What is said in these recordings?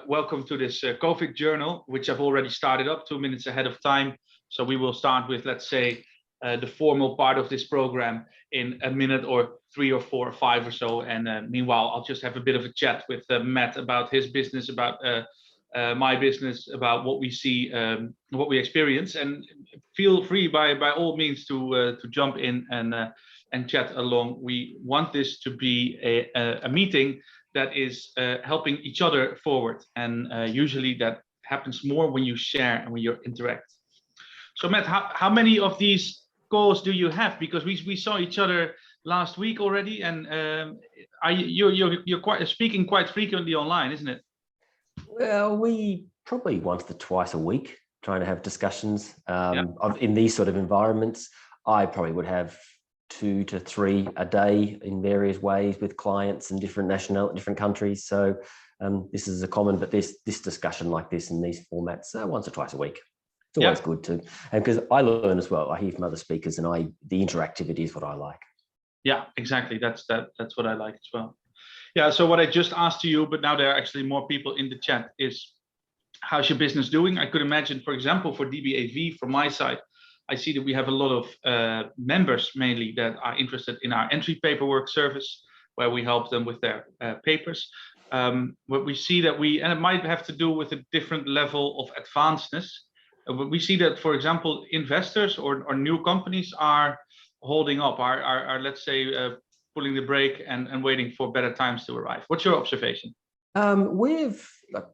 welcome to this COVID journal, which I've already started up 2 minutes ahead of time. So we will start with, let's say, the formal part of this program in a minute or 3 or 4 or 5 or so. And meanwhile, I'll just have a bit of a chat with Matt about his business, about my business, about what we see, what we experience. And feel free by all means to jump in and chat along. We want this to be a meeting that is helping each other forward. And usually that happens more when you share and when you interact. So Matt, how many of these calls do you have? Because we saw each other last week already, and you're quite speaking quite frequently online, isn't it? Well, we probably once to twice a week trying to have discussions in these sort of environments. I probably would have 2 to 3 a day in various ways with clients in different countries. So this is a common, but this discussion like this in these formats once or twice a week. It's always good to, and because I learn as well. I hear from other speakers, and the interactivity is what I like. Yeah, exactly. That's what I like as well. Yeah. So what I just asked to you, but now there are actually more people in the chat, is how's your business doing? I could imagine, for example, for DBAV from my side, I see that we have a lot of members mainly that are interested in our entry paperwork service, where we help them with their papers. But we see that and it might have to do with a different level of advancedness. But we see that, for example, investors or new companies are holding up, are let's say, pulling the brake and waiting for better times to arrive. What's your observation?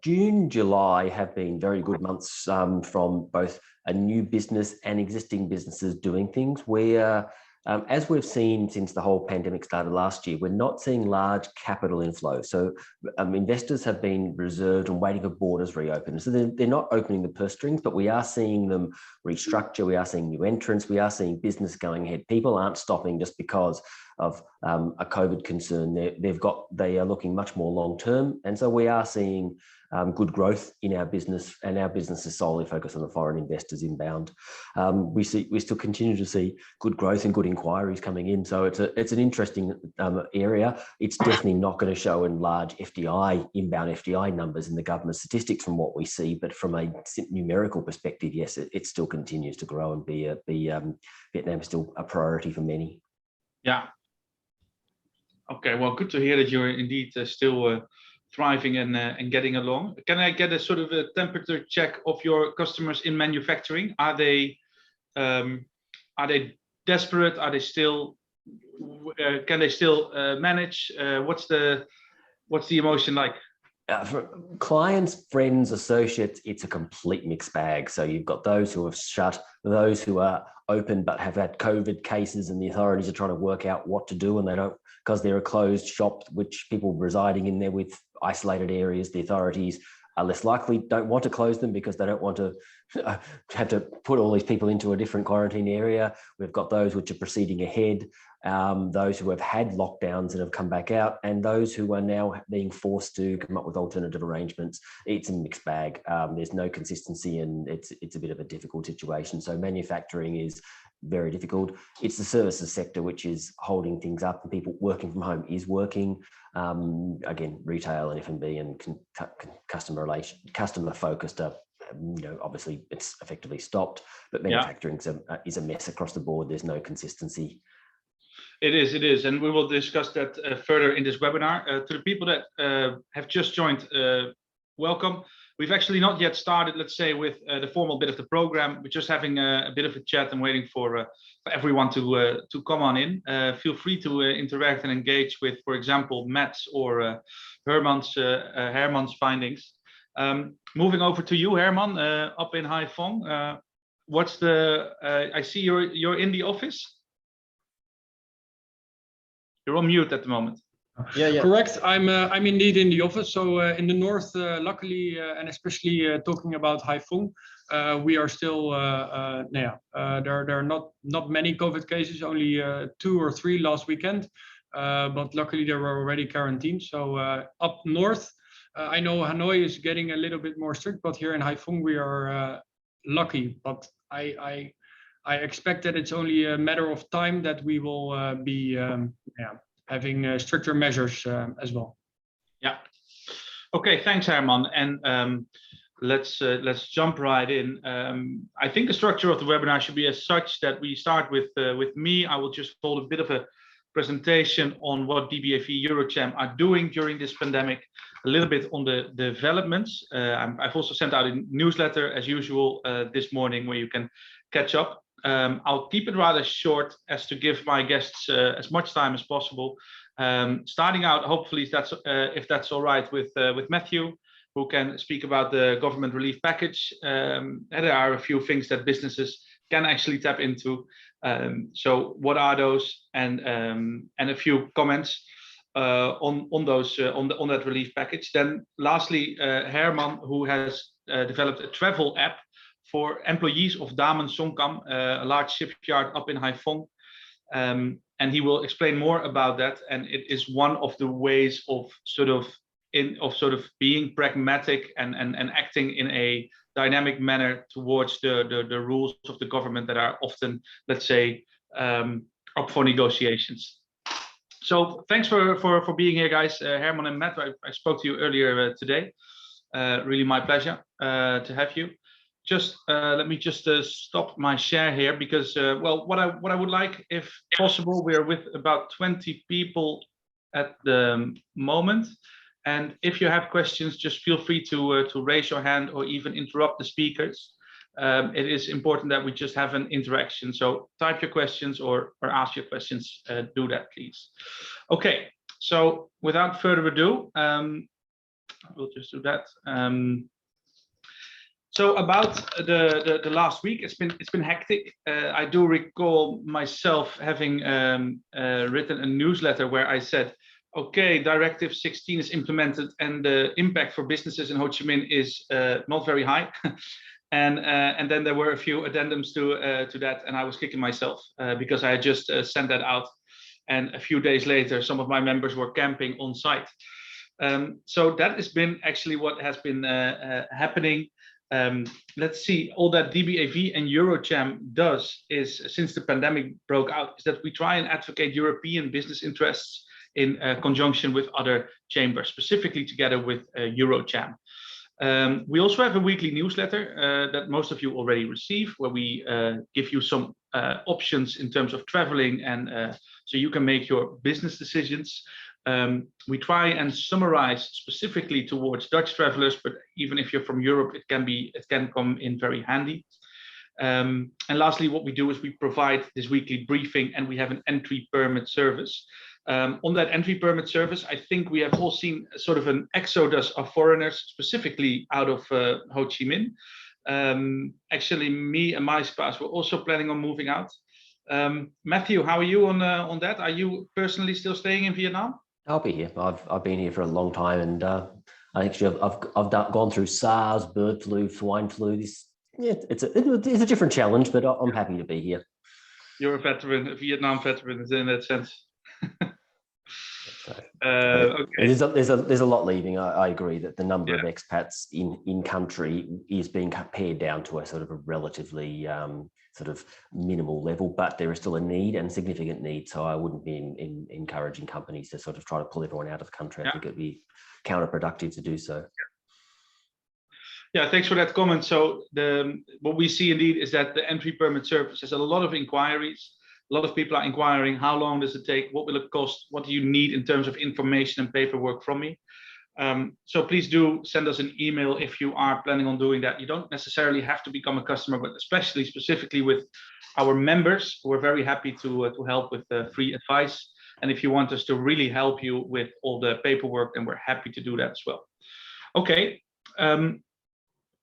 June, July have been very good months from both a new business and existing businesses doing things. Where, as we've seen since the whole pandemic started last year, we're not seeing large capital inflow. So investors have been reserved and waiting for borders reopen. So they're not opening the purse strings, but we are seeing them restructure. We are seeing new entrants. We are seeing business going ahead. People aren't stopping just because of a COVID concern. They are looking much more long term, and so we are seeing good growth in our business, and our business is solely focused on the foreign investors inbound. We still continue to see good growth and good inquiries coming in. So it's an interesting area. It's definitely not going to show in large inbound FDI numbers in the government statistics from what we see, but from a numerical perspective, yes, it still continues to grow and be Vietnam is still a priority for many. Yeah. Okay, well, good to hear that you're indeed still thriving and getting along. Can I get a sort of a temperature check of your customers in manufacturing? Are they desperate? Are they still? Can they still manage? What's the emotion like? For clients, friends, associates, it's a complete mixed bag. So you've got those who have shut, those who are open but have had COVID cases, and the authorities are trying to work out what to do, and they don't, because they're a closed shop, which people residing in there with isolated areas, the authorities are less likely, don't want to close them because they don't want to have to put all these people into a different quarantine area. We've got those which are proceeding ahead, those who have had lockdowns and have come back out, and those who are now being forced to come up with alternative arrangements. It's a mixed bag. There's no consistency, and it's a bit of a difficult situation. So manufacturing is very difficult. It's the services sector which is holding things up, and people working from home is working. Again, retail and F&B and customer focused are, obviously it's effectively stopped, but manufacturing is a mess across the board. There's no consistency. It is, and we will discuss that further in this webinar. To the people that have just joined, welcome. We've actually not yet started, let's say, with the formal bit of the program. We're just having a bit of a chat and waiting for everyone to come on in. Feel free to interact and engage with, for example, Matt's or Herman's findings. Moving over to you, Herman, up in Haiphong. What's I see you're in the office. You're on mute at the moment. Yeah. Correct. I'm indeed in the office. So in the north, luckily, and especially talking about Haiphong, we are still there are not many COVID cases, only 2 or 3 last weekend, but luckily there were already quarantined. So up north, I know Hanoi is getting a little bit more strict, but here in Haiphong we are lucky. But I expect that it's only a matter of time that we will be having stricter measures as well. Yeah. Okay, thanks, Herman. And let's jump right in. I think the structure of the webinar should be as such that we start with me. I will just hold a bit of a presentation on what DBAV EuroCham are doing during this pandemic, a little bit on the developments. I've also sent out a newsletter as usual this morning where you can catch up. I'll keep it rather short as to give my guests as much time as possible. Starting out, hopefully, if that's all right with Matthew, who can speak about the government relief package. There are a few things that businesses can actually tap into. So what are those? And a few comments on those on that relief package. Then lastly, Herman, who has developed a travel app for employees of Damen Songkam, a large shipyard up in Haiphong. And he will explain more about that. And it is one of the ways of sort of being pragmatic and acting in a dynamic manner towards the rules of the government that are often, let's say, up for negotiations. So thanks for being here, guys. Herman and Matt, I spoke to you earlier today. Really my pleasure to have you. Just let me just stop my share here because well, what I would like, if possible, we are with about 20 people at the moment. And if you have questions, just feel free to raise your hand or even interrupt the speakers. It is important that we just have an interaction. So type your questions or ask your questions. Do that, please. Okay. So without further ado, we'll just do that. So about the last week, it's been hectic. I do recall myself having written a newsletter where I said, okay, Directive 16 is implemented and the impact for businesses in Ho Chi Minh is not very high. And then there were a few addendums to that, and I was kicking myself because I had just sent that out. And a few days later, some of my members were camping on site. So that has been actually what has been happening. Let's see, all that DBAV and EuroCham does is, since the pandemic broke out, is that we try and advocate European business interests in conjunction with other chambers, specifically together with EuroCham. We also have a weekly newsletter that most of you already receive, where we give you some options in terms of traveling, and so you can make your business decisions. We try and summarize specifically towards Dutch travelers, but even if you're from Europe, it can come in very handy. And lastly, what we do is we provide this weekly briefing, and we have an entry permit service. On that entry permit service, I think we have all seen sort of an exodus of foreigners, specifically out of Ho Chi Minh. Actually, me and my spouse were also planning on moving out. Matthew, how are you on that? Are you personally still staying in Vietnam? I'll be here. I've been here for a long time, and I've gone through SARS, bird flu, swine flu. It's a different challenge, but I'm happy to be here. You're a veteran, a Vietnam veteran, in that sense. Okay. There's a lot leaving. I agree that the number of expats in country is being pared down to a sort of a relatively sort of minimal level, but there is still a need and significant need. So I wouldn't be encouraging companies to sort of try to pull everyone out of the country. I think it'd be counterproductive to do so. Yeah, thanks for that comment. So what we see indeed is that the entry permit service has a lot of inquiries. A lot of people are inquiring, how long does it take? What will it cost? What do you need in terms of information and paperwork from me? So please do send us an email if you are planning on doing that. You don't necessarily have to become a customer, but especially specifically with our members, we're very happy to help with free advice. And if you want us to really help you with all the paperwork, then we're happy to do that as well. Okay.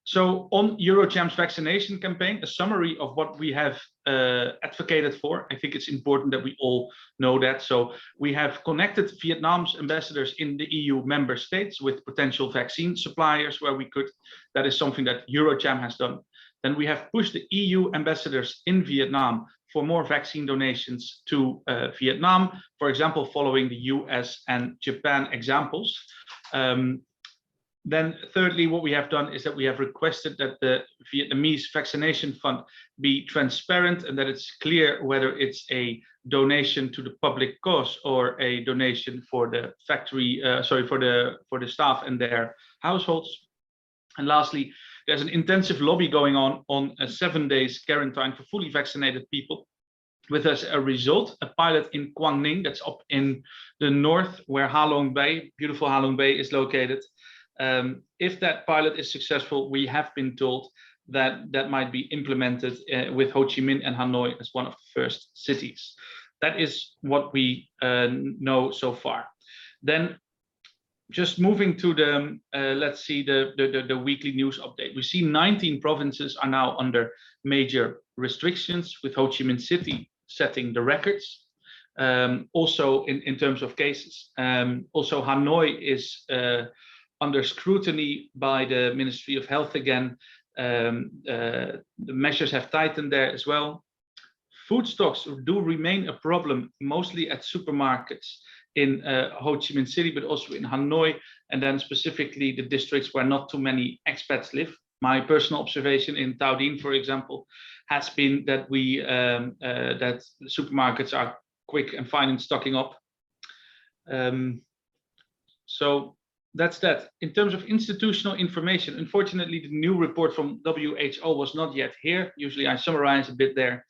So on EuroCham's vaccination campaign, a summary of what we have advocated for. I think it's important that we all know that. So we have connected Vietnam's ambassadors in the EU member states with potential vaccine suppliers where we could. That is something that EuroCham has done. Then we have pushed the EU ambassadors in Vietnam for more vaccine donations to Vietnam, for example, following the US and Japan examples. Then thirdly, what we have done is that we have requested that the Vietnamese vaccination fund be transparent and that it's clear whether it's a donation to the public cause or a donation for the factory, for the staff and their households. And lastly, there's an intensive lobby going on 7 days quarantine for fully vaccinated people. With as a result, a pilot in Quang Ninh, that's up in the north where Ha Long Bay, beautiful Ha Long Bay, is located. If that pilot is successful, we have been told that that might be implemented with Ho Chi Minh and Hanoi as one of the first cities. That is what we know so far. Then just moving to the, let's see, the weekly news update. We see 19 provinces are now under major restrictions, with Ho Chi Minh City setting the records. Also in terms of cases. Also Hanoi is under scrutiny by the Ministry of Health again. The measures have tightened there as well. Food stocks do remain a problem, mostly at supermarkets in Ho Chi Minh City, but also in Hanoi, and then specifically the districts where not too many expats live. My personal observation in Tao Dien, for example, has been that that the supermarkets are quick and fine in stocking up. So that's that. In terms of institutional information, unfortunately, the new report from WHO was not yet here. Usually I summarize a bit there.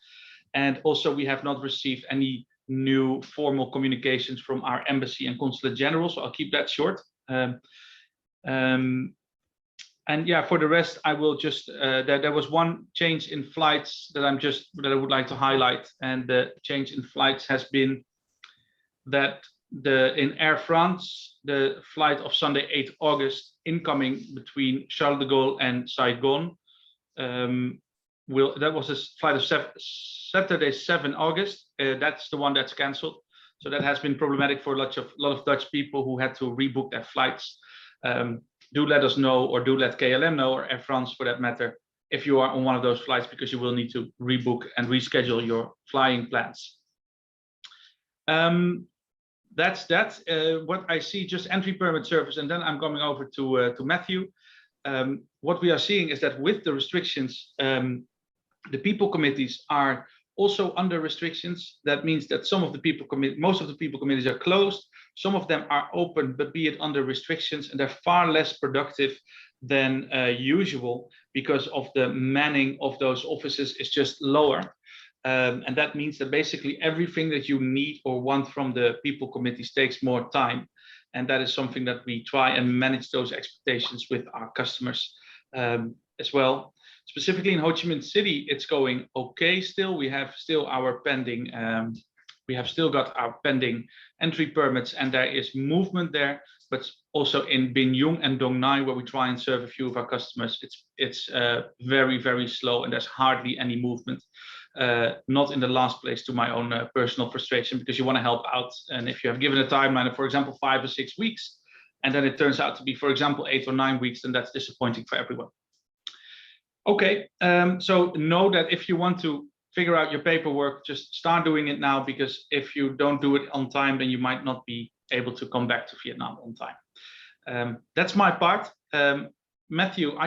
And also we have not received any new formal communications from our embassy and consulate general, so I'll keep that short. And yeah, for the rest, I will just, there was one change in flights that I would like to highlight. And the change in flights has been that in Air France, the flight of Sunday, 8th August, incoming between Charles de Gaulle and Saigon, that was a flight of Saturday, 7 August. That's the one that's cancelled. So that has been problematic for a lot of Dutch people who had to rebook their flights. Do let us know, or do let KLM know, or Air France for that matter, if you are on one of those flights, because you will need to rebook and reschedule your flying plans. That's that. What I see, just entry permit service, and then I'm coming over to Matthew. What we are seeing is that with the restrictions, the people committees are also under restrictions. That means that most of the people committees are closed. Some of them are open, but be it under restrictions, and they're far less productive than usual because of the manning of those offices is just lower. And that means that basically everything that you need or want from the people committees takes more time. And that is something that we try and manage those expectations with our customers as well. Specifically in Ho Chi Minh City, it's going okay still. We have still our pending, we have still got our pending entry permits, and there is movement there. But also in Binh Dung and Dong Nai, where we try and serve a few of our customers, it's very, very slow, and there's hardly any movement. Not in the last place, to my own personal frustration, because you want to help out. And if you have given a timeline of, for example, 5 or 6 weeks, and then it turns out to be, for example, 8 or 9 weeks, then that's disappointing for everyone. Okay, so know that if you want to figure out your paperwork, just start doing it now, because if you don't do it on time, then you might not be able to come back to Vietnam on time. That's my part. Matthew,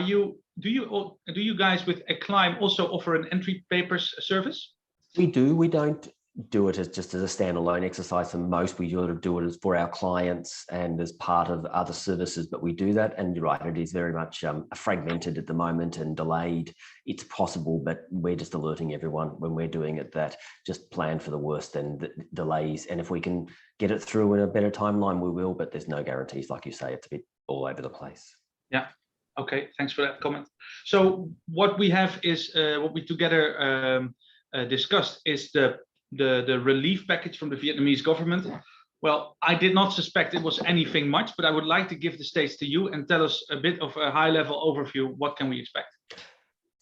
do you guys with ACCLIME also offer an entry papers service? We do. We don't do it just as a standalone exercise. For most, we do it as for our clients and as part of other services, but we do that. And you're right, it is very much fragmented at the moment and delayed. It's possible, but we're just alerting everyone when we're doing it that just plan for the worst and the delays. And if we can get it through in a better timeline, we will, but there's no guarantees. Like you say, it's a bit all over the place. Yeah. Okay, thanks for that comment. So what we have is, what we together discussed is the relief package from the Vietnamese government. Well, I did not suspect it was anything much, but I would like to give the stage to you and tell us a bit of a high-level overview. What can we expect?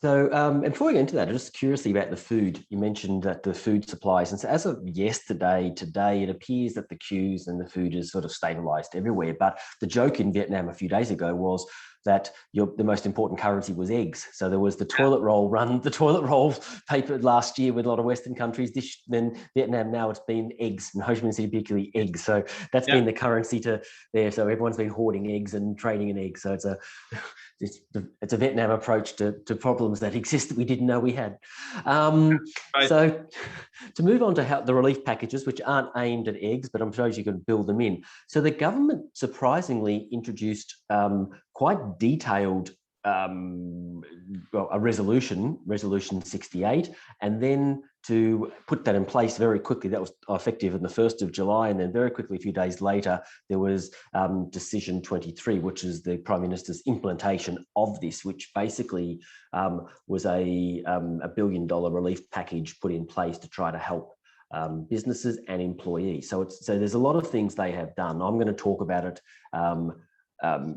So, and before we get into that, I'm just curiously about the food. You mentioned that the food supplies, and so as of yesterday, today, it appears that the queues and the food is sort of stabilized everywhere. But the joke in Vietnam a few days ago was that the most important currency was eggs. So there was the toilet roll paper last year with a lot of Western countries. Then Vietnam, now it's been eggs, and Ho Chi Minh City particularly eggs. So that's been the currency to there. So everyone's been hoarding eggs and trading in eggs. So it's a Vietnam approach to problems that exist that we didn't know we had. Right. So to move on to the relief packages, which aren't aimed at eggs, but I'm sure you can build them in. So the government surprisingly introduced quite detailed a resolution 68, and then to put that in place very quickly. That was effective on the 1st of July, and then very quickly, a few days later, there was Decision 23, which is the Prime Minister's implementation of this, which basically was a $1 billion relief package put in place to try to help businesses and employees. So there's a lot of things they have done. I'm going to talk about it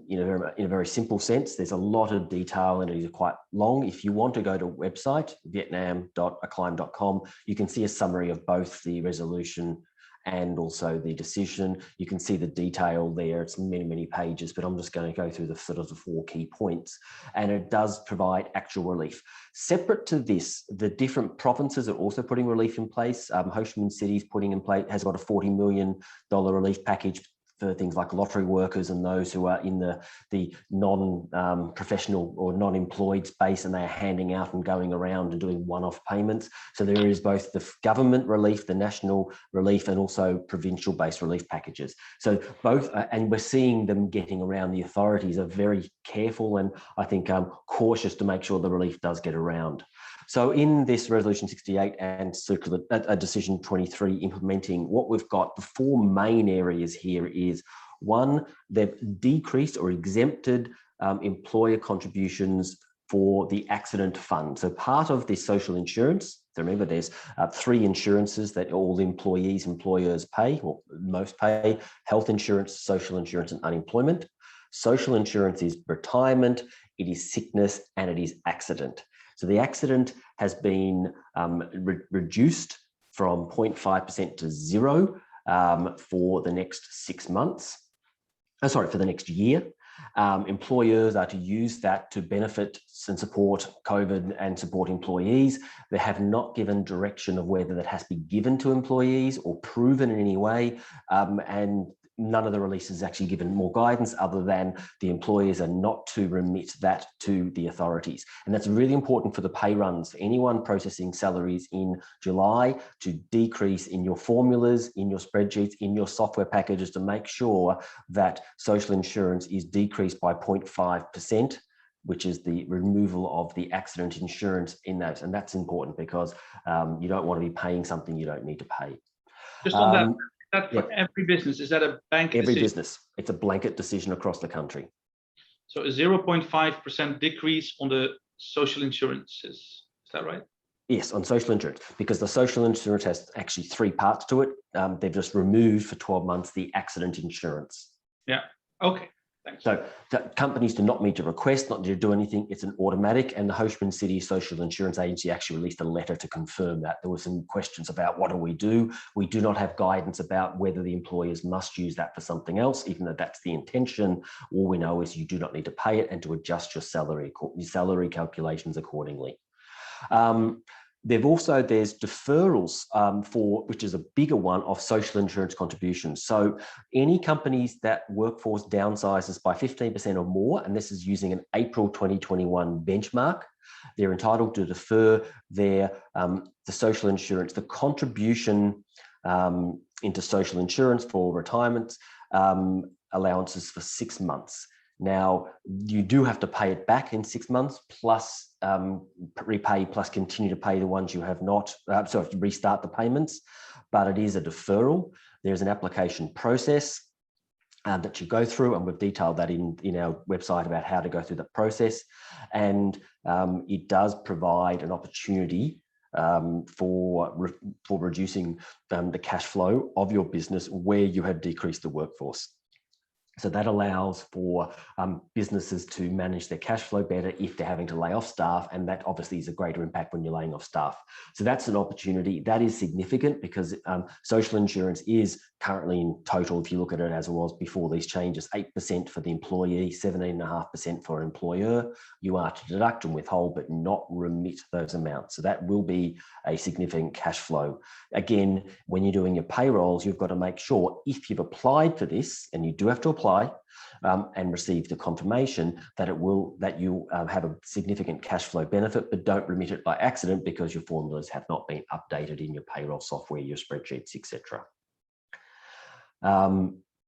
in a very simple sense. There's a lot of detail and it is quite long. If you want to go to a website, vietnam.acclime.com, you can see a summary of both the resolution and also the decision. You can see the detail there. It's many, many pages, but I'm just going to go through the sort of the 4 key points, and it does provide actual relief. Separate to this, the different provinces are also putting relief in place. Ho Chi Minh City is putting in place, has got a $40 million relief package for things like lottery workers and those who are in the non-professional or non-employed space, and they are handing out and going around and doing one-off payments. So there is both the government relief, the national relief, and also provincial-based relief packages. So both, and we're seeing them getting around. The authorities are very careful and I think cautious to make sure the relief does get around. So in this Resolution 68 and Decision 23 implementing, what we've got, the 4 main areas here is, 1, they've decreased or exempted employer contributions for the accident fund. So part of this social insurance, so remember there's 3 insurances that all employers pay, or most pay: health insurance, social insurance, and unemployment. Social insurance is retirement, it is sickness, and it is accident. So the accident has been reduced from 0.5% to 0 for the next 6 months. For the next year. Employers are to use that to benefit and support COVID and support employees. They have not given direction of whether that has to be given to employees or proven in any way. And none of the releases actually given more guidance other than the employers are not to remit that to the authorities. And that's really important for the pay runs, for anyone processing salaries in July, to decrease in your formulas, in your spreadsheets, in your software packages, to make sure that social insurance is decreased by 0.5%, which is the removal of the accident insurance in those. And that's important because you don't want to be paying something you don't need to pay. Just on that. That for every business, is that a blanket every decision? Business, it's a blanket decision across the country. So a 0.5% decrease on the social insurances, is that right? Yes, on social insurance, because the social insurance has actually 3 parts to it. They've just removed for 12 months the accident insurance. Yeah, okay. Thanks. So companies do not need to request, not need to do anything. It's an automatic, and the Ho Chi Minh City Social Insurance Agency actually released a letter to confirm that. There were some questions about what do we do. We do not have guidance about whether the employers must use that for something else, even though that's the intention. All we know is you do not need to pay it and to adjust your salary calculations accordingly. There's deferrals which is a bigger one, of social insurance contributions. So any companies that workforce downsizes by 15% or more, and this is using an April 2021 benchmark, they're entitled to defer the social insurance, the contribution into social insurance for retirement allowances for 6 months. Now, you do have to pay it back in 6 months, plus repay, plus continue to pay the ones you have not, restart the payments, but it is a deferral. There's an application process that you go through, and we've detailed that in our website about how to go through the process. And it does provide an opportunity for reducing the cash flow of your business where you have decreased the workforce. So that allows for businesses to manage their cash flow better if they're having to lay off staff, and that obviously is a greater impact when you're laying off staff. So that's an opportunity that is significant, because social insurance is currently in total, if you look at it as it was before these changes, 8% for the employee, 17.5% for employer. You are to deduct and withhold, but not remit those amounts. So that will be a significant cash flow. Again, when you're doing your payrolls, you've got to make sure if you've applied for this, and you do have to apply and receive the confirmation that you have a significant cash flow benefit, but don't remit it by accident because your formulas have not been updated in your payroll software, your spreadsheets, etc.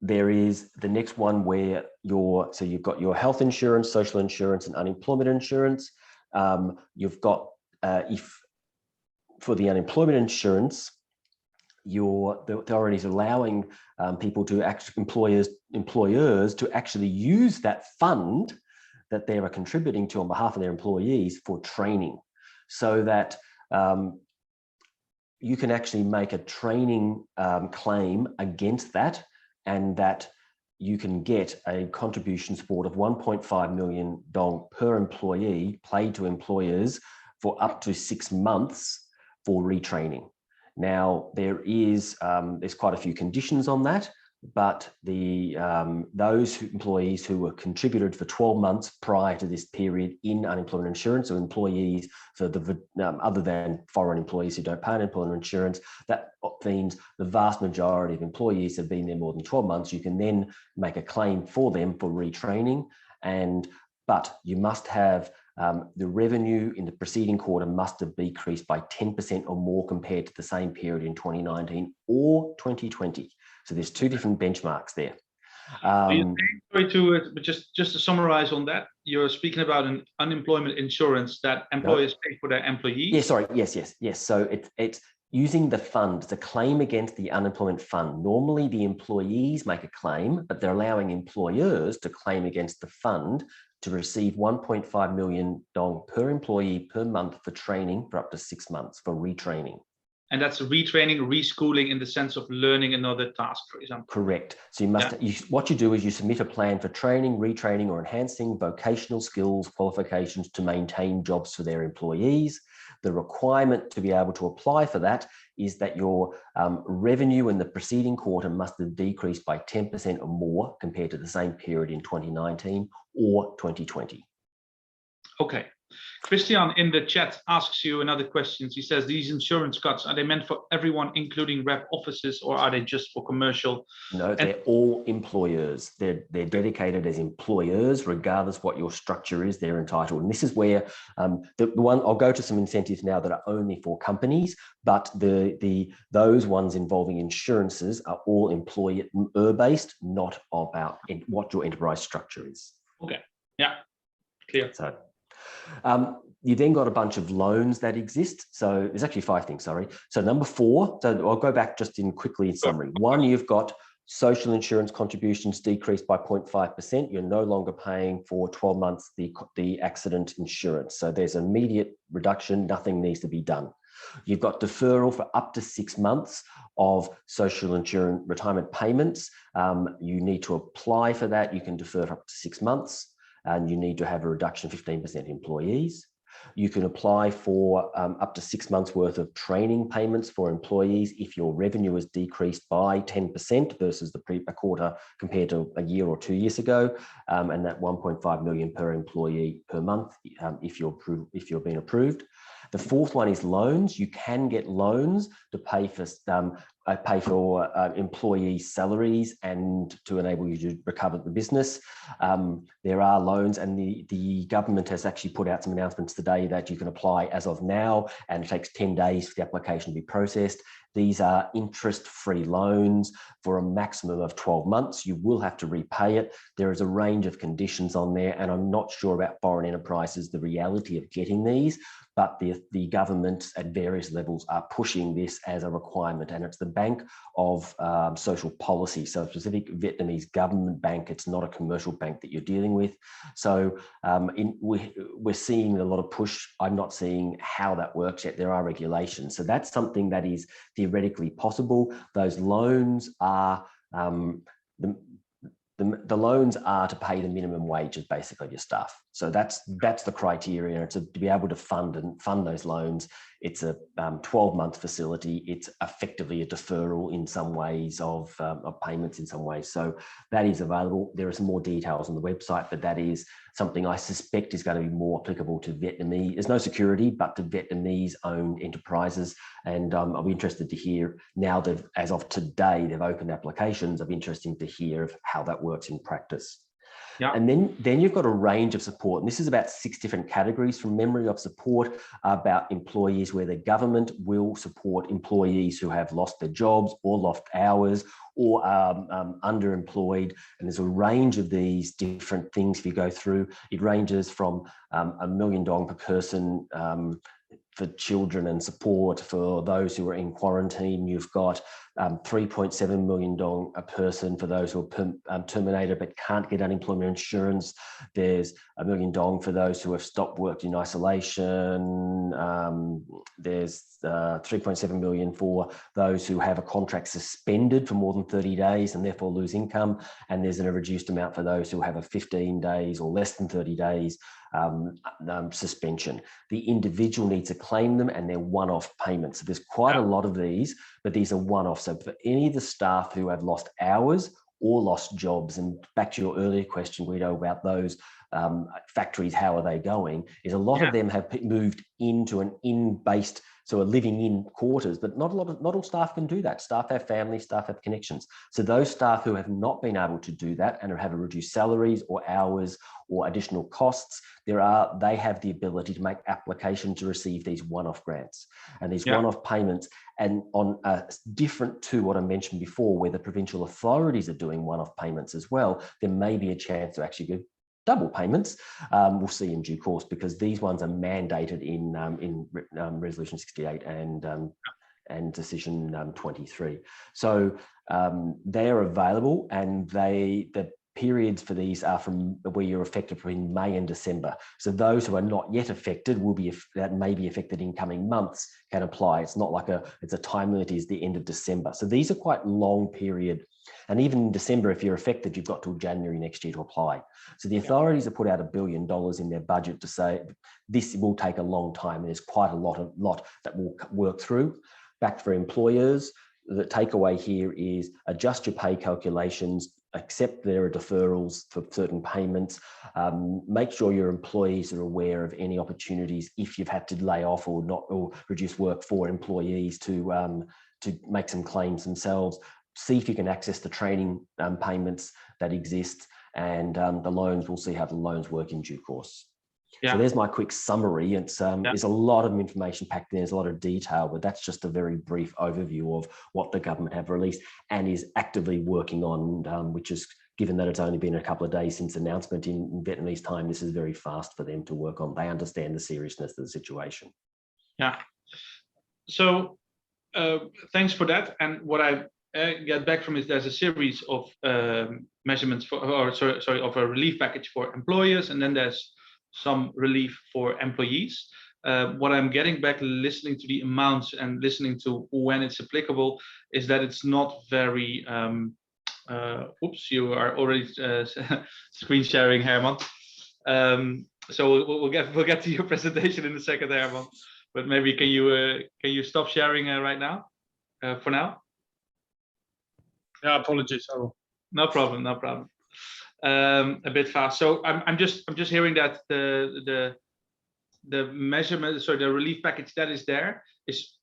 There is the next one where you've got your health insurance, social insurance, and unemployment insurance. You've got for the unemployment insurance, the authority is allowing employers to actually use that fund that they are contributing to on behalf of their employees for training, so that you can actually make a training claim against that, and that you can get a contribution support of $1.5 million per employee paid to employers for up to 6 months for retraining. Now, there's quite a few conditions on that, but those employees who were contributed for 12 months prior to this period in unemployment insurance, or employees for other than foreign employees who don't pay unemployment insurance, that means the vast majority of employees have been there more than 12 months. You can then make a claim for them for retraining, but you must have the revenue in the preceding quarter must have decreased by 10% or more compared to the same period in 2019 or 2020. So there's two different benchmarks there. Just to summarize on that, you're speaking about an unemployment insurance that employers pay for their employees? Yeah, sorry, yes. So it's using the fund, it's a claim against the unemployment fund. Normally the employees make a claim, but they're allowing employers to claim against the fund to receive $1.5 million per employee per month for training for up to 6 months for retraining. And that's retraining, reschooling in the sense of learning another task, for example. Correct. So you must. What you do is you submit a plan for training, retraining, or enhancing vocational skills qualifications to maintain jobs for their employees. The requirement to be able to apply for that is that your revenue in the preceding quarter must have decreased by 10% or more compared to the same period in 2019 or 2020. Okay. Christian in the chat asks you another question. He says, these insurance cuts, are they meant for everyone, including rep offices, or are they just for commercial? No, they're all employers. They're dedicated as employers, regardless what your structure is, they're entitled. And this is where I'll go to some incentives now that are only for companies, but those ones involving insurances are all employer-based, not about what your enterprise structure is. Okay, yeah, clear. So, you then got a bunch of loans that exist. So there's actually 5 things, sorry. So number 4, so I'll go back just quickly in summary. 1, you've got social insurance contributions decreased by 0.5%. You're no longer paying for 12 months the accident insurance. So there's an immediate reduction, nothing needs to be done. You've got deferral for up to 6 months of social insurance retirement payments. You need to apply for that. You can defer for up to 6 months. And you need to have a reduction of 15% employees. You can apply for up to 6 months worth of training payments for employees if your revenue is decreased by 10% versus a quarter compared to a year or 2 years ago, and that 1.5 million per employee per month if you're being approved. The 4th one is loans. You can get loans to pay for employee salaries and to enable you to recover the business. There are loans, and the government has actually put out some announcements today that you can apply as of now, and it takes 10 days for the application to be processed. These are interest-free loans for a maximum of 12 months. You will have to repay it. There is a range of conditions on there, and I'm not sure about foreign enterprises, the reality of getting these, but the government at various levels are pushing this as a requirement, and it's the Bank of Social Policy, so a specific Vietnamese government bank. It's not a commercial bank that you're dealing with. So we're seeing a lot of push. I'm not seeing how that works yet. There are regulations. So that's something that is theoretically possible. Those loans are the loans are to pay the minimum wages basically of your staff. So that's the criteria. It's to be able to fund those loans. It's a 12-month facility. It's effectively a deferral in some ways of payments in some ways. So that is available. There are some more details on the website, but that is something I suspect is going to be more applicable to Vietnamese. There's no security, but to Vietnamese-owned enterprises. And I'll be interested to hear now that as of today, they've opened applications. I'll be interested to hear of how that works in practice. Yeah. And then you've got a range of support. And this is about 6 different categories from memory of support about employees where the government will support employees who have lost their jobs or lost hours or underemployed. And there's a range of these different things if you go through. It ranges from $1 million per person for children and support for those who are in quarantine. You've got $3.7 million a person for those who are terminated but can't get unemployment insurance. There's $1 million for those who have stopped work in isolation. There's $3.7 million for those who have a contract suspended for more than 30 days and therefore lose income. And there's a reduced amount for those who have a 15 days or less than 30 days suspension. The individual needs to claim them and they're one-off payments. So there's quite a lot of these, but these are one-off. So for any of the staff who have lost hours or lost jobs, and back to your earlier question, Guido, about those factories, how are they going, is a lot of them have moved into an in-based, so a living in quarters, but not all staff can do that. Staff have families, staff have connections. So those staff who have not been able to do that and have reduced salaries or hours or additional costs, they have the ability to make application to receive these one-off grants and these one-off payments. And on different to what I mentioned before, where the provincial authorities are doing one-off payments as well, there may be a chance to actually give double payments. We'll see in due course, because these ones are mandated in Resolution 68 and Decision 23. So they're available, and the periods for these are from where you're affected between May and December. So those who are not yet affected that may be affected in coming months can apply. It's not like it's a time limit is the end of December. So these are quite long period. And even in December, if you're affected, you've got till January next year to apply. So the authorities have put out $1 billion in their budget to say this will take a long time. And there's quite a lot that will work through. Back for employers, the takeaway here is adjust your pay calculations, accept there are deferrals for certain payments, make sure your employees are aware of any opportunities if you've had to lay off or reduce work for employees to make some claims themselves. See if you can access the training payments that exist, and the loans, we'll see how the loans work in due course. Yeah. So there's my quick summary. It's there's a lot of information packed in, there's a lot of detail, but that's just a very brief overview of what the government have released and is actively working on, which is, given that it's only been a couple of days since announcement in Vietnamese time, this is very fast for them to work on. They understand the seriousness of the situation. Yeah. So thanks for that. And what I get back from is there's a series of measurements of a relief package for employers, and then there's some relief for employees. What I'm getting back listening to the amounts and listening to when it's applicable is that it's not very oops, you are already screen sharing, Herman. So we'll get to your presentation in a second, Herman, but maybe can you stop sharing right now for now? Yeah, apologies. No problem, no problem. A bit fast. So I'm just hearing that the measurement, so the relief package that is there is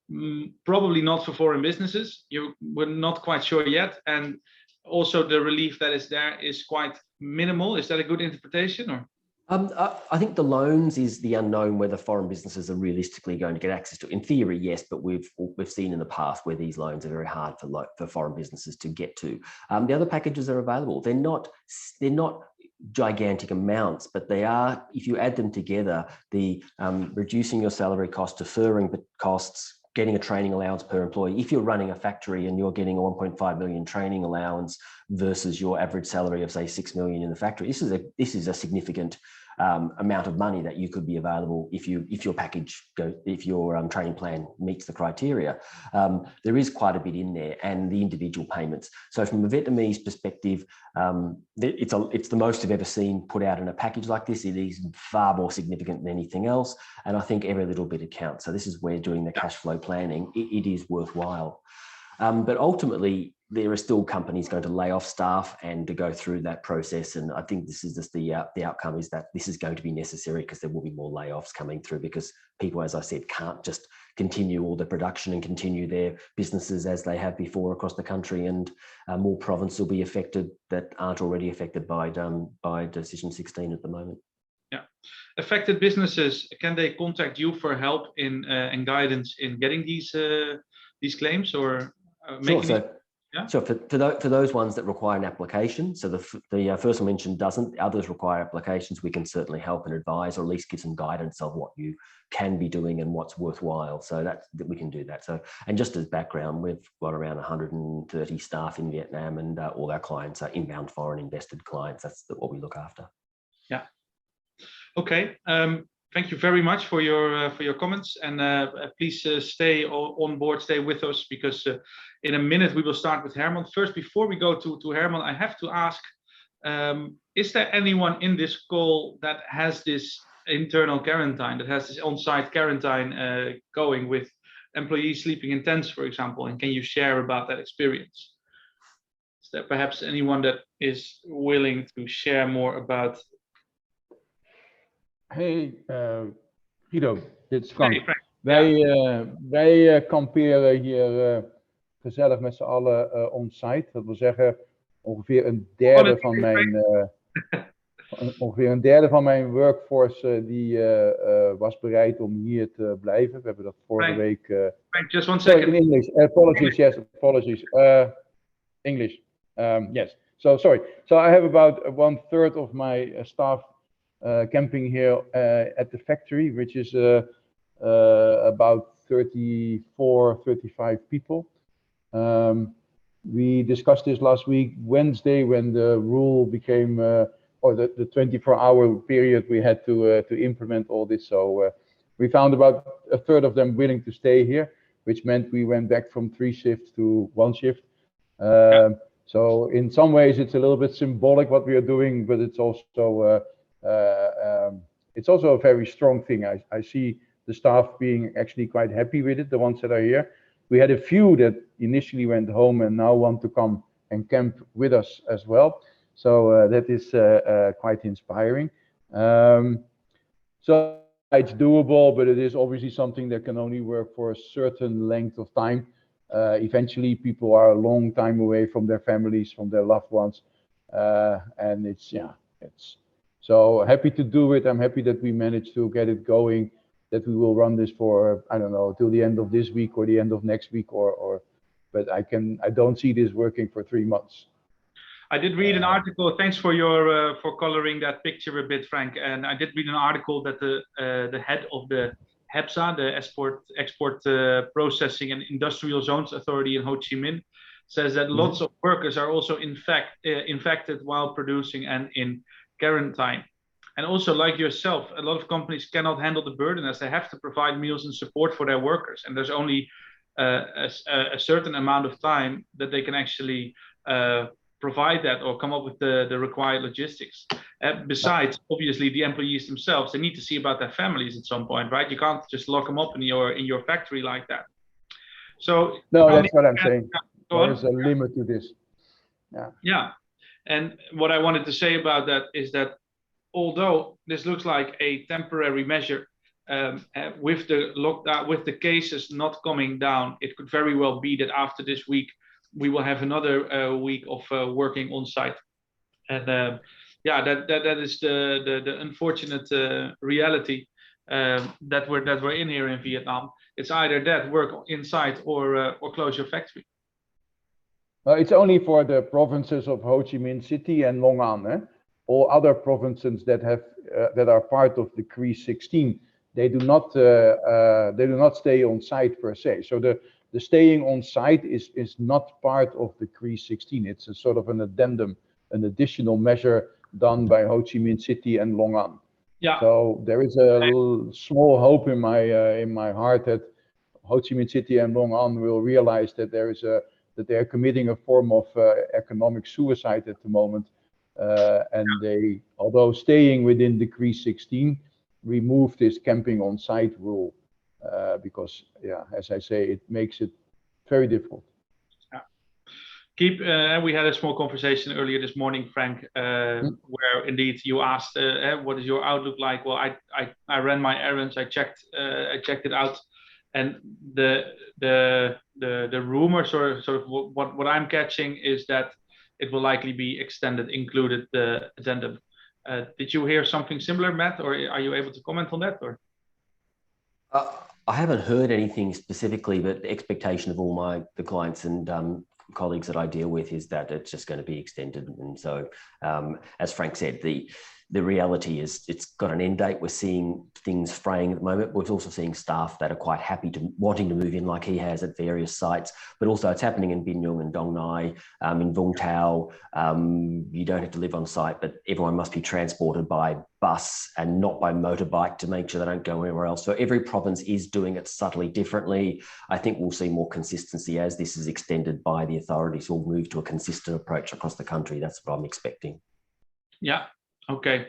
probably not for foreign businesses. We're not quite sure yet, and also the relief that is there is quite minimal. Is that a good interpretation, or? I think the loans is the unknown whether foreign businesses are realistically going to get access to. In theory, yes, but we've seen in the past where these loans are very hard for foreign businesses to get to. The other packages are available. They're not gigantic amounts, but they are, if you add them together, the reducing your salary costs, deferring costs, getting a training allowance per employee. If you're running a factory and you're getting a 1.5 million training allowance versus your average salary of say 6 million in the factory, this is a significant amount of money that you could be available if your package if your training plan meets the criteria. There is quite a bit in there, and the individual payments. So from a Vietnamese perspective, it's the most I've ever seen put out in a package like this. It is far more significant than anything else, and I think every little bit counts. So this is where doing the cash flow planning, it is worthwhile. But ultimately, there are still companies going to lay off staff and to go through that process. And I think this is just the outcome is that this is going to be necessary because there will be more layoffs coming through, because people, as I said, can't just continue all the production and continue their businesses as they have before across the country. And more provinces will be affected that aren't already affected by Decision 16 at the moment. Yeah, affected businesses, can they contact you for help in and guidance in getting these claims, or making? Sure. So for those ones that require an application, so the first one mentioned doesn't, others require applications, we can certainly help and advise, or at least give some guidance of what you can be doing and what's worthwhile. So that we can do that. So, and just as background, we've got around 130 staff in Vietnam, and all our clients are inbound foreign invested clients. That's what we look after. Yeah. Okay. Thank you very much for your comments, and please stay on board, stay with us, because in a minute we will start with Herman. First, before we go to Herman, I have to ask, is there anyone in this call that has this internal quarantine, that has this on-site quarantine going with employees sleeping in tents, for example, and can you share about that experience? Is there perhaps anyone that is willing to share more about? Hey, Guido, dit is Frank. Hey, Frank. Wij kamperen hier gezellig met z'n allen on-site. Dat wil zeggen, ongeveer een derde van mijn workforce die was bereid om hier te blijven. We hebben dat vorige week. Frank, just one second. Sorry, in English. Apologies. Yes, apologies. English. Yes. So sorry. So I have about 1/3 of my staff camping here at the factory, which is about 34, 35 people. We discussed this last week, Wednesday, when the rule became, or the 24-hour period we had to implement all this. So we found about 1/3 of them willing to stay here, which meant we went back from 3 shifts to 1 shift. So in some ways, it's a little bit symbolic what we are doing, but it's also a very strong thing. I see the staff being actually quite happy with it, the ones that are here. We had a few that initially went home and now want to come and camp with us as well. So that is quite inspiring. So it's doable, but it is obviously something that can only work for a certain length of time. Eventually, people are a long time away from their families, from their loved ones. And it's so happy to do it. I'm happy that we managed to get it going, that we will run this for, I don't know, till the end of this week or the end of next week, but I don't see this working for 3 months. I did read an article. Thanks for for coloring that picture a bit, Frank. And I did read an article that the head of the HEPSA, the Export Processing and Industrial Zones Authority in Ho Chi Minh, says that lots of workers are also infected while producing and in quarantine. And also, like yourself, a lot of companies cannot handle the burden as they have to provide meals and support for their workers. And there's only a certain amount of time that they can actually provide that or come up with the required logistics. Besides, obviously, the employees themselves, they need to see about their families at some point, right? You can't just lock them up in your factory like that. So no, that's what I'm saying. There's a limit to this. Yeah. And what I wanted to say about that is that although this looks like a temporary measure, with the lockdown, with the cases not coming down, it could very well be that after this week we will have another week of working on site. And that is the unfortunate reality that we're in here in Vietnam. It's either that, work inside, or close your factory. It's only for the provinces of Ho Chi Minh City and Long An. All other provinces that are part of Decree 16, they do not stay on site per se. So the staying on site is not part of Decree 16. It's a sort of an addendum, an additional measure done by Ho Chi Minh City and Long An. Yeah. So there is a small hope in my heart that Ho Chi Minh City and Long An will realize that that they are committing a form of economic suicide at the moment, and they, although staying within Decree 16, remove this camping on site rule, because, yeah, as I say, it makes it very difficult. We had a small conversation earlier this morning, Frank, where indeed you asked, what is your outlook like? Well, I ran my errands, I checked it out, and the rumors, or sort of what I'm catching, is that it will likely be extended, included the addendum. Did you hear something similar, Matt, or are you able to comment on that? Or I haven't heard anything specifically, but the expectation of all the clients and colleagues that I deal with is that it's just going to be extended. And so, as Frank said, the reality is it's got an end date. We're seeing things fraying at the moment. We're also seeing staff that are quite happy wanting to move in, like he has at various sites, but also it's happening in Bin Nhung and Dong Nai, in Vung Tau. You don't have to live on site, but everyone must be transported by bus and not by motorbike to make sure they don't go anywhere else. So every province is doing it subtly differently. I think we'll see more consistency as this is extended by the authorities. We'll move to a consistent approach across the country. That's what I'm expecting. Yeah. Okay.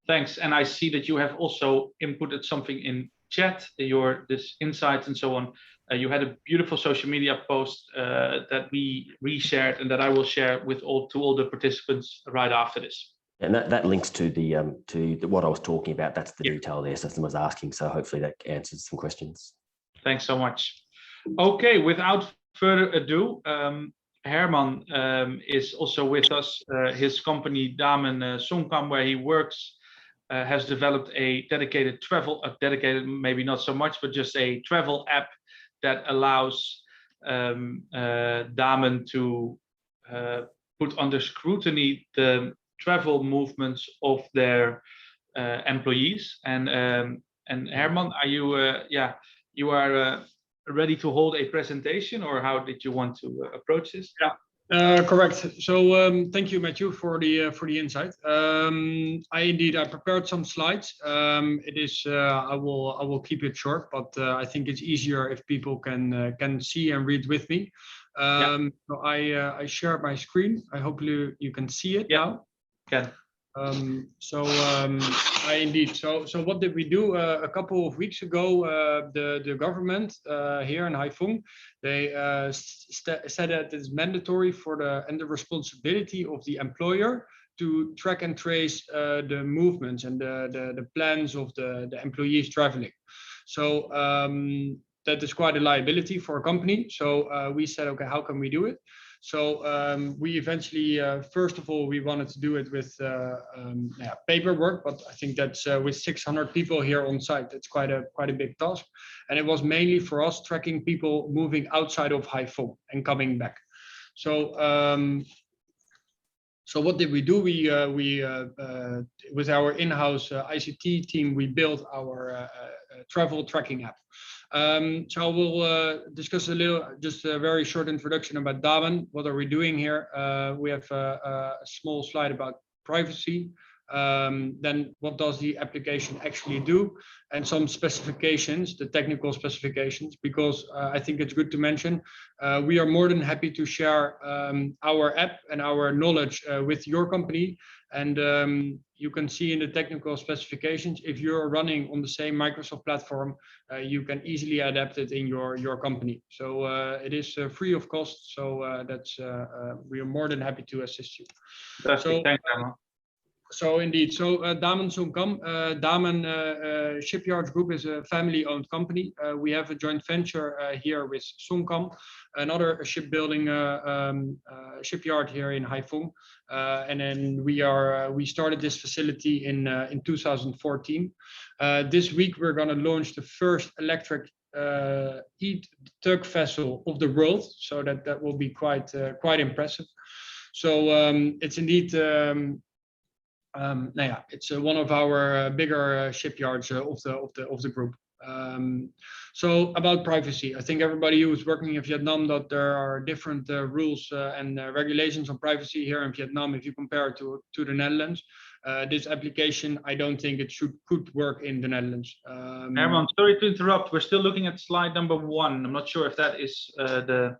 Thanks. And I see that you have also inputted something in chat, this insights and so on. You had a beautiful social media post that we reshared and that I will share with all the participants right after this. And that links to what I was talking about. That's the detail there. So someone was asking. So hopefully that answers some questions. Thanks so much. Okay, without further ado, Herman is also with us. His company Damen Songkam, where he works, has developed a dedicated maybe not so much, but just a travel app that allows Damen to put under scrutiny the travel movements of their employees. And Herman, are you are ready to hold a presentation, or how did you want to approach this? Yeah, correct. So thank you, Matthew, for the insight. I prepared some slides. I will keep it short, but I think it's easier if people can see and read with me. So I shared my screen. I hope you can see it now. Yeah. So what did we do? A couple of weeks ago, the government here in Haiphong, they said that it's mandatory for the responsibility of the employer to track and trace the movements and the plans of the employees traveling. So that is quite a liability for a company. So we said, okay, how can we do it? So we eventually, first of all, we wanted to do it with paperwork, but I think that's with 600 people here on site, that's quite a big task. And it was mainly for us tracking people moving outside of Haiphong and coming back. So what did we do? We with our in-house ICT team, we built our travel tracking app. So we'll discuss just a very short introduction about Damen. What are we doing here? We have a small slide about privacy. Then what does the application actually do? And some specifications, the technical specifications, because I think it's good to mention, we are more than happy to share our app and our knowledge with your company. And you can see in the technical specifications, if you're running on the same Microsoft platform, you can easily adapt it in your company. So it is free of cost. So we are more than happy to assist you. Thanks, Emma. So indeed, Damen Songkam, Damen Shipyards Group is a family-owned company. We have a joint venture here with Songkam, another shipbuilding shipyard here in Haiphong, and then we started this facility in 2014. This week we're going to launch the first electric tug vessel of the world, so that will be quite impressive. So it's indeed. It's one of our bigger shipyards of the group. So about privacy, I think everybody who is working in Vietnam that there are different rules and regulations on privacy here in Vietnam if you compare it to the Netherlands. This application, I don't think it could work in the Netherlands. Herman, sorry to interrupt. We're still looking at slide number 1. I'm not sure if that is the.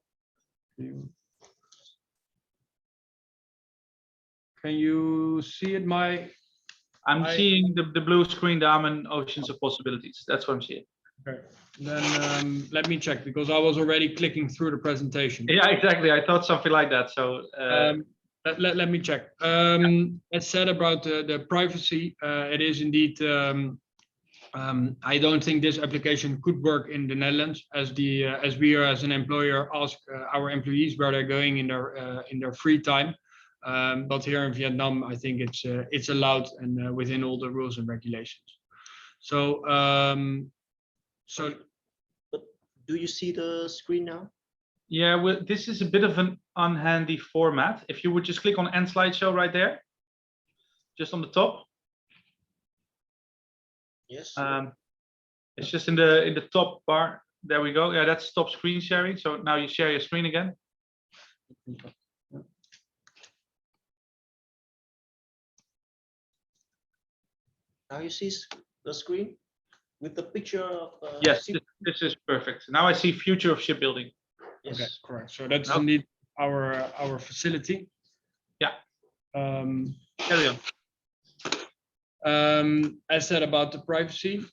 Can you see it? I'm seeing the blue screen, Damen, Oceans of Possibilities. That's what I'm seeing. Okay, then let me check because I was already clicking through the presentation. Yeah, exactly. I thought something like that. So let me check. As said about the privacy, it is indeed. I don't think this application could work in the Netherlands as we are as an employer ask our employees where they're going in their free time. But here in Vietnam, I think it's allowed and within all the rules and regulations. So. But do you see the screen now? yeah, well, this is a bit of an unhandy format. If you would just click on End Slideshow right there, just on the top. Yes. It's just in the top bar. There we go. Yeah, that's stop screen sharing. So now you share your screen again. Now you see the screen with the picture of. Yes, this is perfect. Now I see future of shipbuilding. Yes. Okay, correct. So that's Nope. indeed our facility. Yeah. Carry on. As said about the privacy.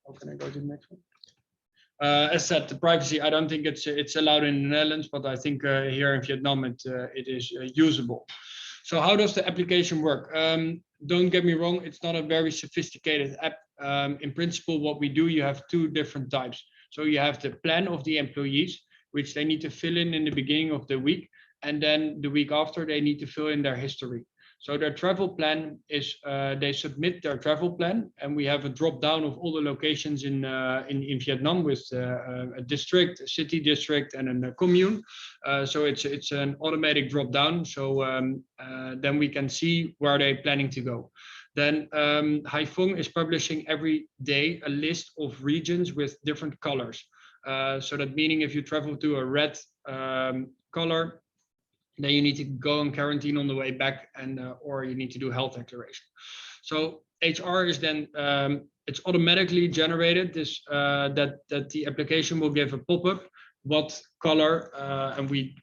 How can I go to the next one? As said, the privacy. I don't think it's allowed in the Netherlands, but I think here in Vietnam it is usable. So how does the application work? Don't get me wrong, it's not a very sophisticated app. In principle, what we do, you have two different types. So you have the plan of the employees, which they need to fill in the beginning of the week, and then the week after they need to fill in their history. So their travel plan is they submit their travel plan, and we have a drop down of all the locations in Vietnam with a district, a city district, and a commune. So it's an automatic drop down. So then we can see where they're planning to go. Then Haiphong is publishing every day a list of regions with different colors. So that meaning if you travel to a red color, then you need to go on quarantine on the way back, and or you need to do health declaration. So HR is then it's automatically generated this that the application will give a pop-up what color and we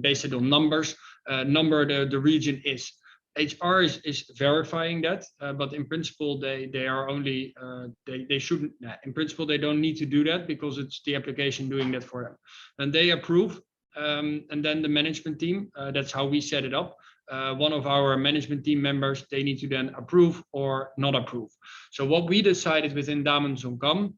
base it on numbers number the region is. HR is verifying that, but in principle they are only they shouldn't. In principle they don't need to do that because it's the application doing that for them, and they approve. And then the management team, that's how we set it up. One of our management team members, they need to then approve or not approve. So what we decided within Damen Songkham,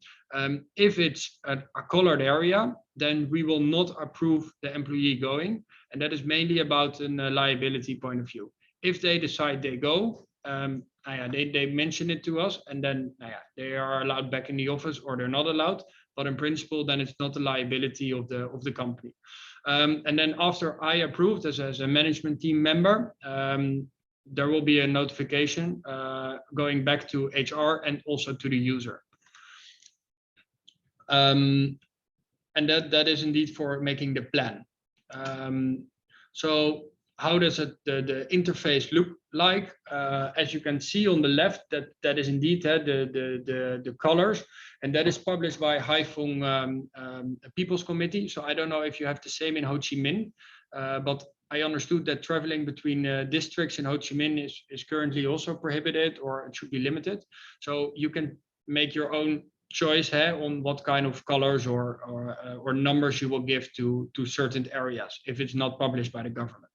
if it's a colored area, then we will not approve the employee going. And that is mainly about a liability point of view. If they decide they go, they mention it to us, and then they are allowed back in the office or they're not allowed. But in principle, then it's not a liability of the company. And then after I approved as a management team member, there will be a notification going back to HR and also to the user. And that is indeed for making the plan. So how does the interface look like? As you can see on the left, that is indeed the colors, and that is published by Haiphong People's Committee. So I don't know if you have the same in Ho Chi Minh, but I understood that traveling between districts in Ho Chi Minh is currently also prohibited, or it should be limited. So you can make your own choice on what kind of colors or numbers you will give to certain areas if it's not published by the government.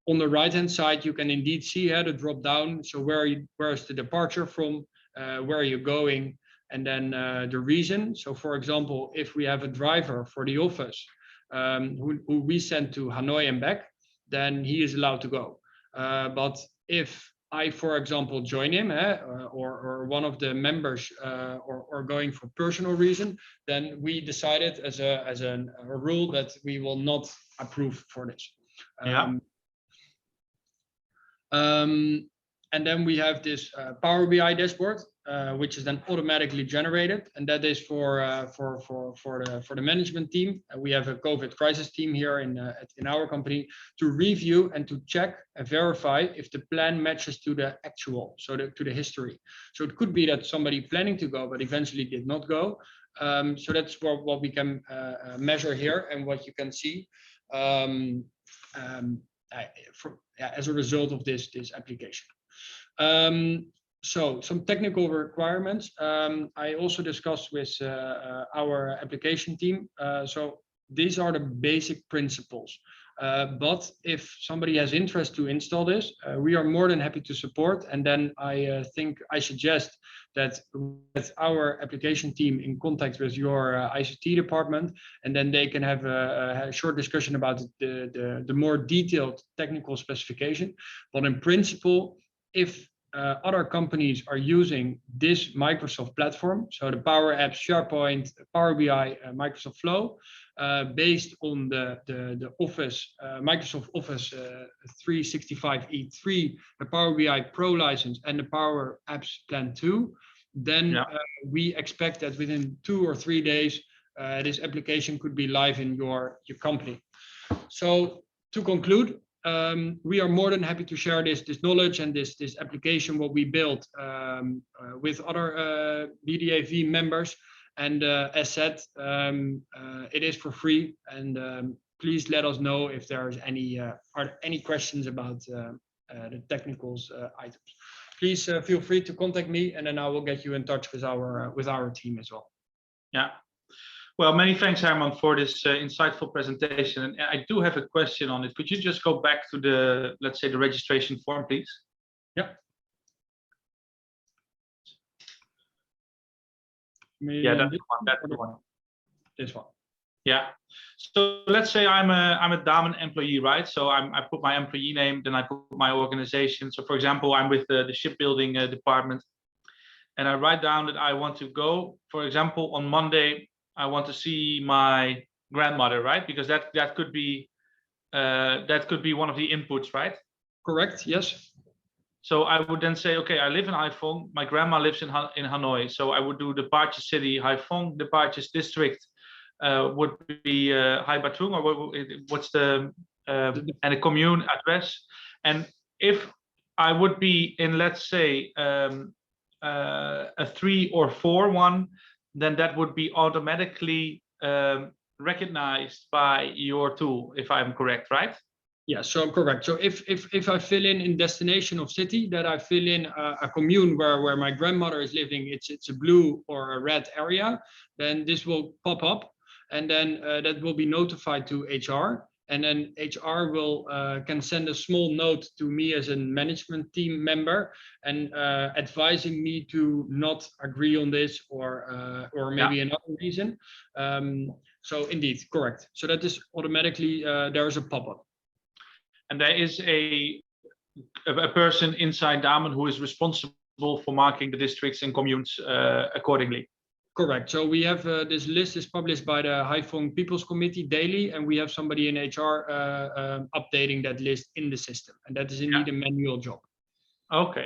On the right hand side, you can indeed see the drop down. So where is the departure from, where are you going, and then the reason. So for example, if we have a driver for the office who we send to Hanoi and back, then he is allowed to go. But if I, for example, join him or one of the members or going for personal reason, then we decided as a rule that we will not approve for this. And then we have this Power BI dashboard. which is then automatically generated, and that is for the management team. We have a COVID crisis team here in our company to review and to check and verify if the plan matches to the actual, so to the history. So it could be that somebody planning to go but eventually did not go. So that's what we can measure here and what you can see as a result of this application. So some technical requirements I also discussed with our application team. So these are the basic principles. But if somebody has interest to install this, we are more than happy to support. And then I think I suggest that with our application team in contact with your ICT department, and then they can have a short discussion about the more detailed technical specification. But in principle, if other companies are using this Microsoft platform, so the Power Apps, SharePoint, Power BI, Microsoft Flow, based on the Office, Microsoft Office 365 E3, the Power BI Pro license, and the Power Apps Plan 2, then we expect that within 2 or 3 days, this application could be live in your company. So to conclude, we are more than happy to share this knowledge and this application, what we built with other BDAV members. And as said, it is for free. And please let us know if there's any questions about the technicals items. Please feel free to contact me, and then I will get you in touch with our team as well. Yeah. Well, many thanks, Herman, for this insightful presentation. And I do have a question on it. Could you just go back to the, let's say, the registration form, please? Yeah. Yeah, that's the one. That's the one. This one. Yeah. So let's say I'm a Damen employee, right? So I put my employee name, then I put my organization. So for example, I'm with the shipbuilding department, and I write down that I want to go, for example, on Monday. I want to see my grandmother, right? Because that could be one of the inputs, right? Correct. Yes. So I would then say, okay, I live in Haiphong. My grandma lives in Hanoi. So I would do departure city Haiphong, departures district would be Hai Batung, or what's the and a commune address. And if I would be in, let's say, a 3 or 4 one, then that would be automatically recognized by your tool, if I'm correct, right? Yeah, so correct. So if I fill in destination of city, that I fill in a commune where my grandmother is living, it's a blue or a red area, then this will pop up, and then that will be notified to HR. And then HR will can send a small note to me as a management team member, and advising me to not agree on this or maybe another reason. So indeed, correct. So that is automatically there is a pop-up. And there is a person inside Damen who is responsible for marking the districts and communes accordingly. Correct. So we have this list is published by the Haiphong People's Committee daily, and we have somebody in HR updating that list in the system, and that is indeed a manual job. Okay.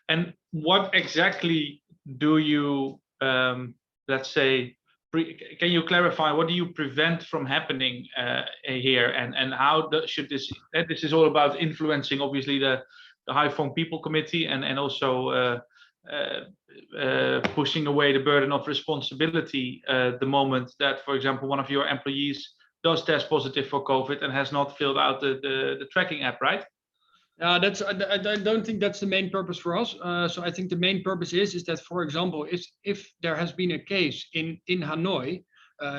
And what exactly do you, let's say, can you clarify what do you prevent from happening here, and how should this is all about influencing, obviously, the Haiphong People Committee, and also pushing away the burden of responsibility the moment that, for example, one of your employees does test positive for COVID and has not filled out the tracking app, right? I don't think that's the main purpose for us. So I think the main purpose is that, for example, if there has been a case in Hanoi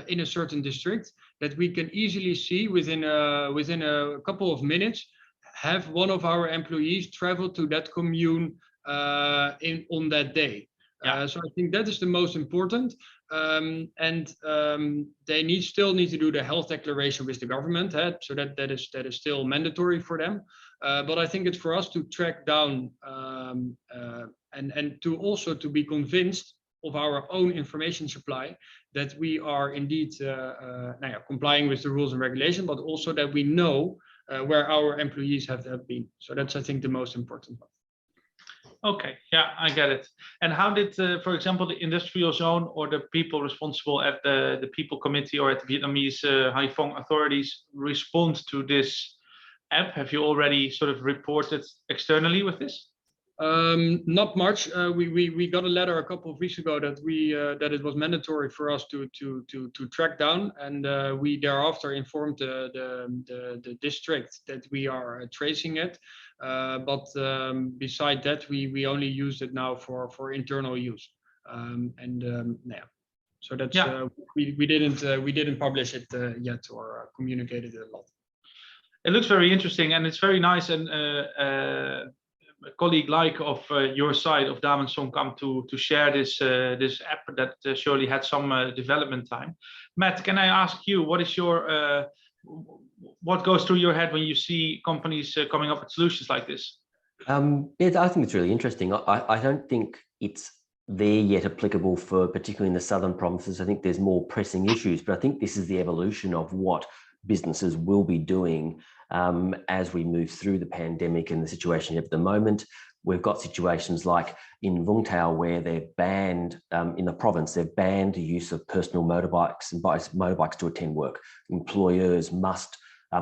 in a certain district, that we can easily see within a couple of minutes, have one of our employees travel to that commune on that day. So I think that is the most important, and they still need to do the health declaration with the government, so that is still mandatory for them. But I think it's for us to track down and to also to be convinced of our own information supply, that we are indeed complying with the rules and regulations, but also that we know where our employees have been. So that's, I think, the most important one. Okay, yeah, I get it. And how did, for example, the industrial zone or the people responsible at the People Committee or at the Vietnamese Haiphong authorities respond to this app? Have you already sort of reported externally with this? Not much. We got a letter a couple of weeks ago that that it was mandatory for us to track down, and we thereafter informed the district that we are tracing it. But beside that, we only use it now for internal use. Yeah, so that's we didn't publish it yet or communicate it a lot. It looks very interesting, and it's very nice and a colleague like of your side of Damen Songkam to share this this app that surely had some development time. Matt, can I ask you, what is your what goes through your head when you see companies coming up with solutions like this? Yeah, I think it's really interesting. I don't think it's there yet applicable for particularly in the southern provinces. I think there's more pressing issues, but I think this is the evolution of what businesses will be doing as we move through the pandemic and the situation at the moment. We've got situations like in Vung Tau where they've banned, in the province, they've banned the use of personal motorbikes and motorbikes to attend work. Employers must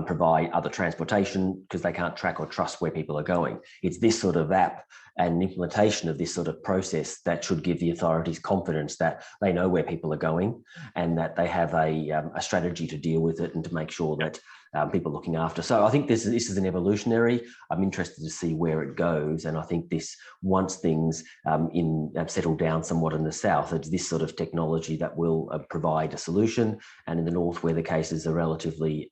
provide other transportation because they can't track or trust where people are going. It's this sort of app and implementation of this sort of process that should give the authorities confidence that they know where people are going and that they have a strategy to deal with it and to make sure that people are looking after. So I think this is an evolutionary. I'm interested to see where it goes. And I think this, once things settle down somewhat in the south, it's this sort of technology that will provide a solution. And in the north, where the cases are relatively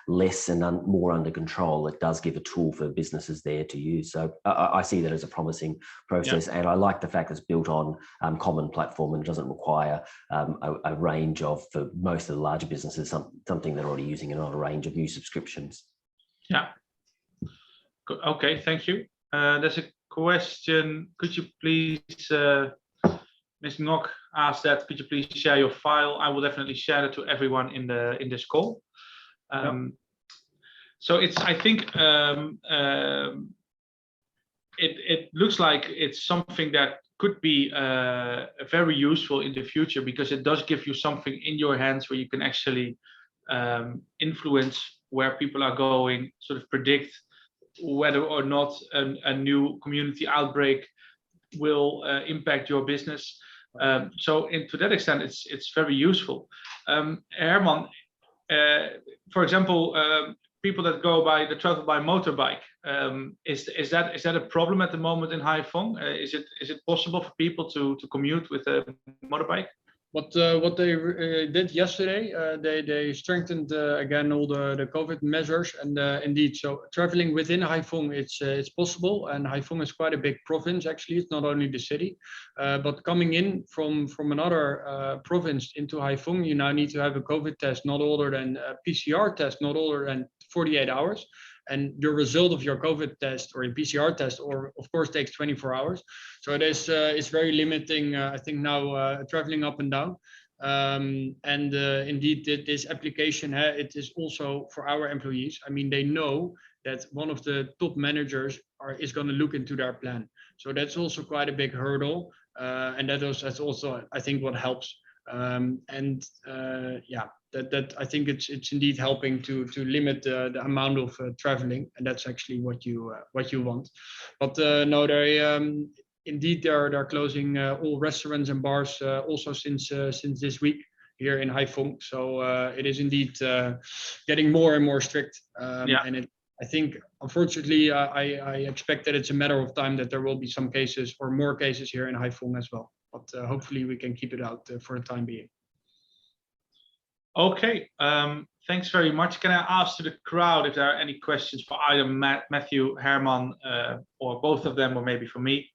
less and more under control, it does give a tool for businesses there to use. So I see that as a promising process. Yeah. And I like the fact it's built on common platform and doesn't require a range of, for most of the larger businesses, something they're already using and not a range of new subscriptions. Yeah. Okay, thank you. There's a question. Could you please, Ms. Ngoc asked that, could you please share your file? I will definitely share it to everyone in this call. So it's, I think, it looks like it's something that could be very useful in the future, because it does give you something in your hands where you can actually influence where people are going, sort of predict whether or not a new community outbreak will impact your business. So to that extent, it's very useful. Herman, for example, people that travel by motorbike, is that a problem at the moment in Haiphong? Is it possible for people to commute with a motorbike? What they did yesterday, they strengthened again all the COVID measures, and indeed, so traveling within Haiphong, it's possible, and Haiphong is quite a big province. Actually, it's not only the city, but coming in from another province into Haiphong, you now need to have a COVID test not older than a PCR test not older than 48 hours. And the result of your COVID test or a PCR test, or of course, takes 24 hours. So it is it's very limiting, I think, now traveling up and down. Indeed, this application, it is also for our employees. I mean, they know that one of the top managers is going to look into their plan. So that's also quite a big hurdle, and that's also, I think, what helps. Yeah, that I think it's indeed helping to limit the amount of traveling, and that's actually what you want. But no, indeed they're closing all restaurants and bars also since this week here in Haiphong. So it is indeed getting more and more strict. And I think, unfortunately, I expect that it's a matter of time that there will be some cases or more cases here in Haiphong as well. But hopefully we can keep it out for the time being. Okay, thanks very much. Can I ask to the crowd if there are any questions for either Matthew, Herman, or both of them, or maybe for me,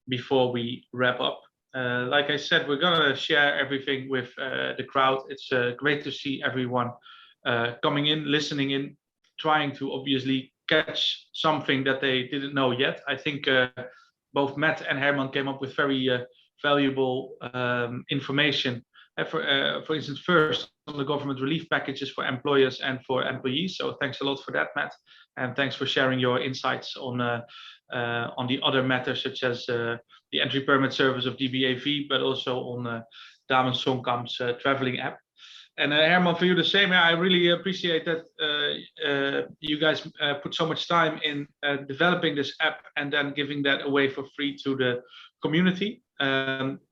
before we wrap up? Like I said, we're gonna share everything with the crowd. It's great to see everyone coming in, listening in, trying to obviously catch something that they didn't know yet. I think both Matt and Herman came up with very valuable information. For instance, first on the government relief packages for employers and for employees. So thanks a lot for that, Matt, and thanks for sharing your insights on on the other matters such as the entry permit service of DBAV, but also on Damen Songkamp's traveling app. And Herman, for you the same. I really appreciate that you guys put so much time in developing this app and then giving that away for free to the community.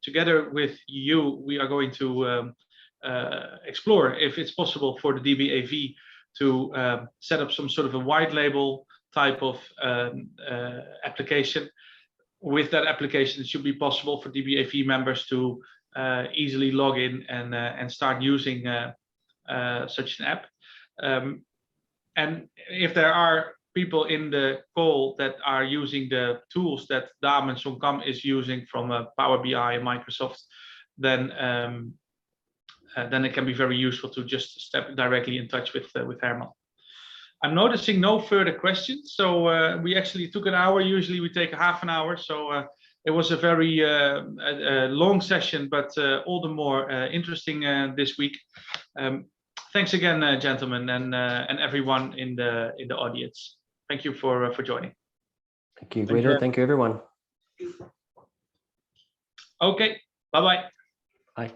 Together with you, we are going to explore if it's possible for the DBAV to set up some sort of a white label type of application. With that application, it should be possible for DBAV members to easily log in and start using such an app. And if there are people in the call that are using the tools that Damen Songkamp is using from Power BI and Microsoft, then it can be very useful to just step directly in touch with Herman. I'm noticing no further questions, so we actually took an hour. Usually we take a half an hour, so it was a very long session, but all the more interesting this week. Thanks again, gentlemen, and everyone in the audience. Thank you for joining. Thank you, Guido. Thank you, everyone. Okay, bye-bye. Bye.